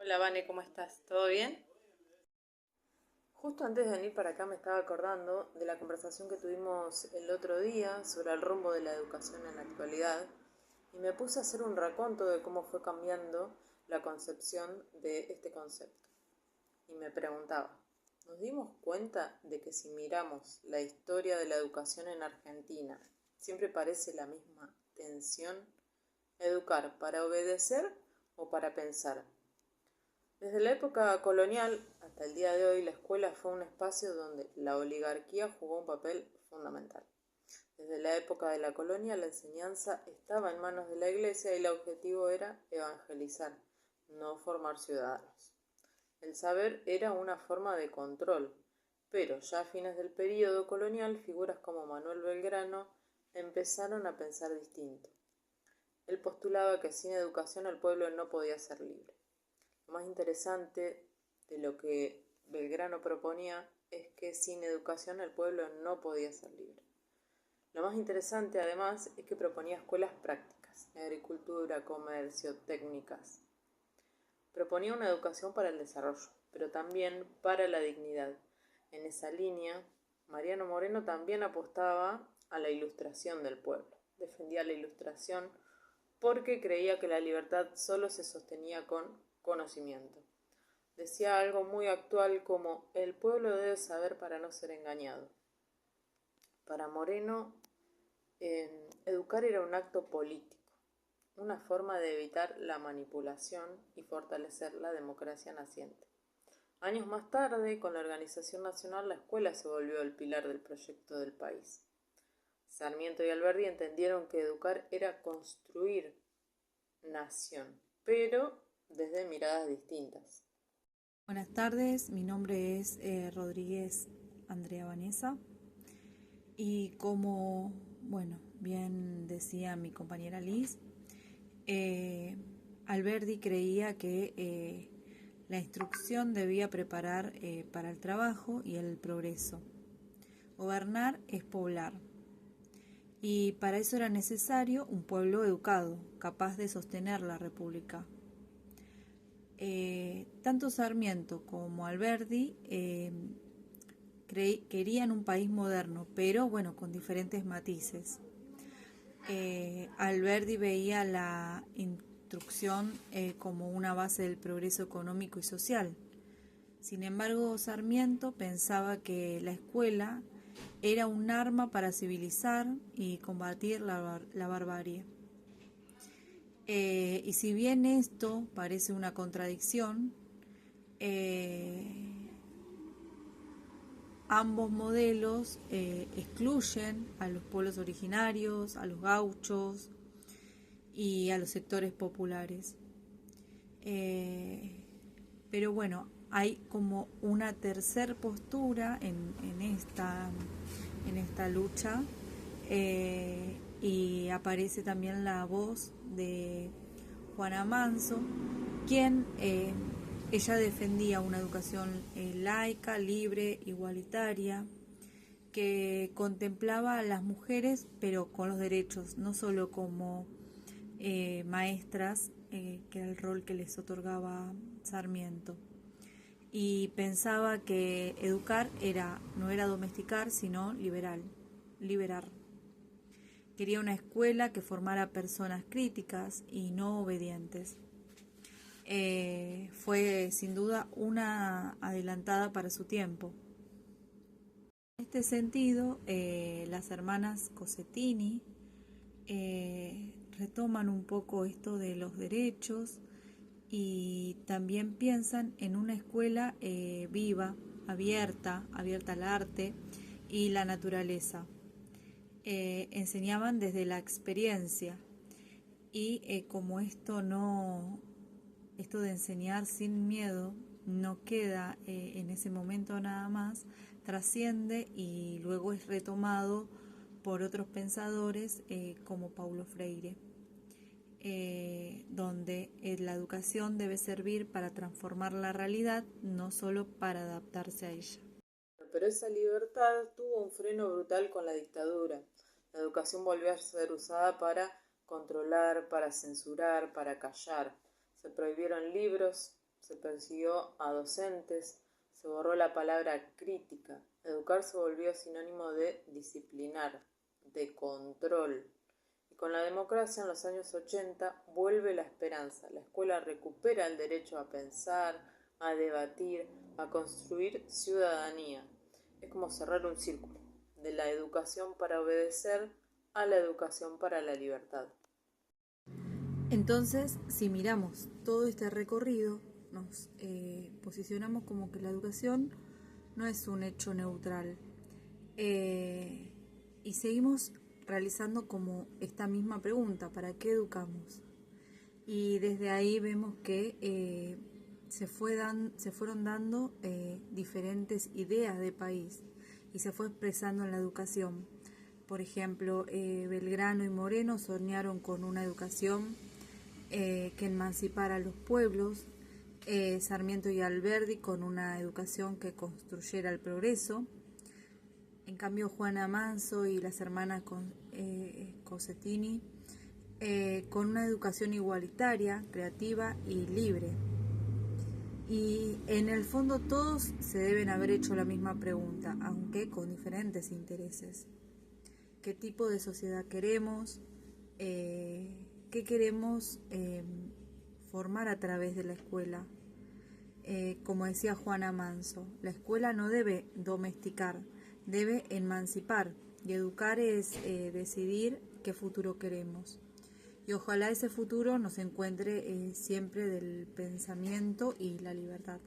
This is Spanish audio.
Hola, Vane, ¿cómo estás? ¿Todo bien? Justo antes de venir para acá me estaba acordando de la conversación que tuvimos el otro día sobre el rumbo de la educación en la actualidad y me puse a hacer un raconto de cómo fue cambiando la concepción de este concepto. Y me preguntaba, ¿nos dimos cuenta de que si miramos la historia de la educación en Argentina, siempre parece la misma tensión? ¿Educar para obedecer o para pensar? Desde la época colonial hasta el día de hoy, la escuela fue un espacio donde la oligarquía jugó un papel fundamental. Desde la época de la colonia, la enseñanza estaba en manos de la iglesia y el objetivo era evangelizar, no formar ciudadanos. El saber era una forma de control, pero ya a fines del período colonial, figuras como Manuel Belgrano empezaron a pensar distinto. Él postulaba que sin educación el pueblo no podía ser libre. Lo más interesante de lo que Belgrano proponía es que sin educación el pueblo no podía ser libre. Lo más interesante además es que proponía escuelas prácticas, agricultura, comercio, técnicas. Proponía una educación para el desarrollo, pero también para la dignidad. En esa línea, Mariano Moreno también apostaba a la ilustración del pueblo. Defendía la ilustración porque creía que la libertad solo se sostenía con conocimiento. Decía algo muy actual como el pueblo debe saber para no ser engañado. Para Moreno, educar era un acto político, una forma de evitar la manipulación y fortalecer la democracia naciente. Años más tarde, con la Organización Nacional, la escuela se volvió el pilar del proyecto del país. Sarmiento y Alberdi entendieron que educar era construir nación, pero desde miradas distintas. Buenas tardes, mi nombre es Rodríguez Andrea Vanessa y como, bien decía mi compañera Liz, eh, Alberdi creía que la instrucción debía preparar para el trabajo y el progreso. Gobernar es poblar y para eso era necesario un pueblo educado, capaz de sostener la república. Tanto Sarmiento como Alberdi querían un país moderno, pero bueno, con diferentes matices. Alberdi veía la instrucción como una base del progreso económico y social. Sin embargo, Sarmiento pensaba que la escuela era un arma para civilizar y combatir la barbarie. Y si bien esto parece una contradicción, ambos modelos excluyen a los pueblos originarios, a los gauchos y a los sectores populares. Pero bueno, hay como una tercer postura en esta lucha y aparece también la voz de Juana Manso, quien ella defendía una educación laica, libre, igualitaria, que contemplaba a las mujeres, pero con los derechos, no solo como maestras, que era el rol que les otorgaba Sarmiento. Y pensaba que educar no era domesticar, sino liberar. Quería una escuela que formara personas críticas y no obedientes. Fue sin duda una adelantada para su tiempo. En este sentido, las hermanas Cossettini retoman un poco esto de los derechos y también piensan en una escuela viva, abierta al arte y la naturaleza. Enseñaban desde la experiencia y como esto de enseñar sin miedo no queda en ese momento nada más, trasciende y luego es retomado por otros pensadores como Paulo Freire, donde la educación debe servir para transformar la realidad, no solo para adaptarse a ella. Pero esa libertad tuvo un freno brutal con la dictadura. La educación volvió a ser usada para controlar, para censurar, para callar. Se prohibieron libros, se persiguió a docentes, se borró la palabra crítica. Educar se volvió sinónimo de disciplinar, de control. Y con la democracia en los años 80 vuelve la esperanza. La escuela recupera el derecho a pensar, a debatir, a construir ciudadanía. Es como cerrar un círculo, de la educación para obedecer a la educación para la libertad. Entonces, si miramos todo este recorrido, nos posicionamos como que la educación no es un hecho neutral. Y seguimos realizando como esta misma pregunta: ¿para qué educamos? Y desde ahí vemos que se fueron dando diferentes ideas de país y se fue expresando en la educación. Por ejemplo, Belgrano y Moreno soñaron con una educación que emancipara a los pueblos, Sarmiento y Alberdi con una educación que construyera el progreso. En cambio, Juana Manso y las hermanas Cosentini con una educación igualitaria, creativa y libre. Y en el fondo todos se deben haber hecho la misma pregunta, aunque con diferentes intereses. ¿Qué tipo de sociedad queremos? ¿Qué queremos formar a través de la escuela? Como decía Juana Manso, la escuela no debe domesticar, debe emancipar, y educar es decidir qué futuro queremos. Y ojalá ese futuro nos encuentre siempre del pensamiento y la libertad.